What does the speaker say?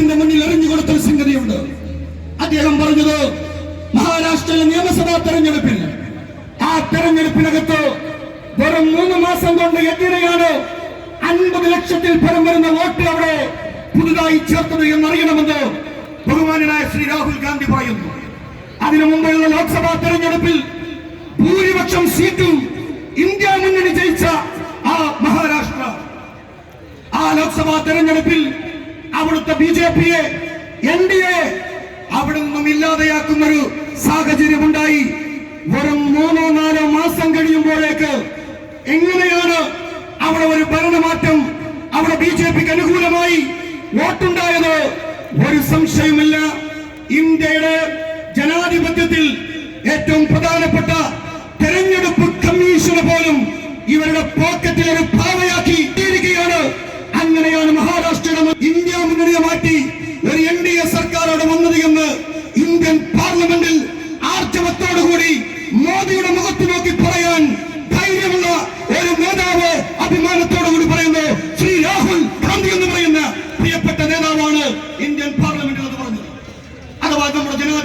ലോകത്തിന്റെ മുന്നിൽ എറിഞ്ഞുകൊടുത്തൊരു സംഗതിയുണ്ട്. അദ്ദേഹം പറഞ്ഞത് മഹാരാഷ്ട്രയിലെ നിയമസഭാ തെരഞ്ഞെടുപ്പിൽ ആ തെരഞ്ഞെടുപ്പിനകത്ത് വെറും 3 മാസം കൊണ്ട് എങ്ങനെയാണ് 50 ലക്ഷത്തിൽ പരം വരുന്ന വോട്ട് അവിടെ പുതുതായി ചേർത്തത് എന്നറിയണമെന്ന് ബഹുമാനായ ശ്രീ രാഹുൽ ഗാന്ധി പറയുന്നു. അതിനു മുമ്പുള്ള ലോക്സഭാ തെരഞ്ഞെടുപ്പിൽ ഭൂരിപക്ഷം സീറ്റും ഇന്ത്യ മുന്നണി ജയിച്ച ആ മഹാരാഷ്ട്ര, ആ ലോക്സഭാ തെരഞ്ഞെടുപ്പിൽ അവിടുത്തെ ബിജെപിയെ എൻഡിഎ അവിടെ നിന്നും ഇല്ലാതെയാക്കുന്നൊരു സാഹചര്യമുണ്ടായി. വെറും 3-4 മാസം കഴിയുമ്പോഴേക്ക് എങ്ങനെയാണ് അവിടെ ഒരു ഭരണമാറ്റം, അവിടെ ബിജെപിക്ക് അനുകൂലമായി വോട്ടുണ്ടായത്? ഒരു സംശയമില്ല, ഇന്ത്യയുടെ ജനാധിപത്യത്തിൽ ഏറ്റവും പ്രധാനപ്പെട്ട തെരഞ്ഞെടുപ്പ് കമ്മീഷന് പോലും ഇവരുടെ പോക്കറ്റിൽ ഒരു പാവയാക്കി ഇരിക്കുകയാണ്. അങ്ങനെയാണ് മഹാരാഷ്ട്രയുടെ ഇന്ത്യ മുന്നണിയെ മാറ്റി ഒരു എൻഡിഎ സർക്കാരോട് വന്നത് എന്ന് ഇന്ത്യൻ പാർലമെന്റിൽ ആർജവത്തോടുകൂടി മോദിയുടെ മുഖത്ത് നോക്കി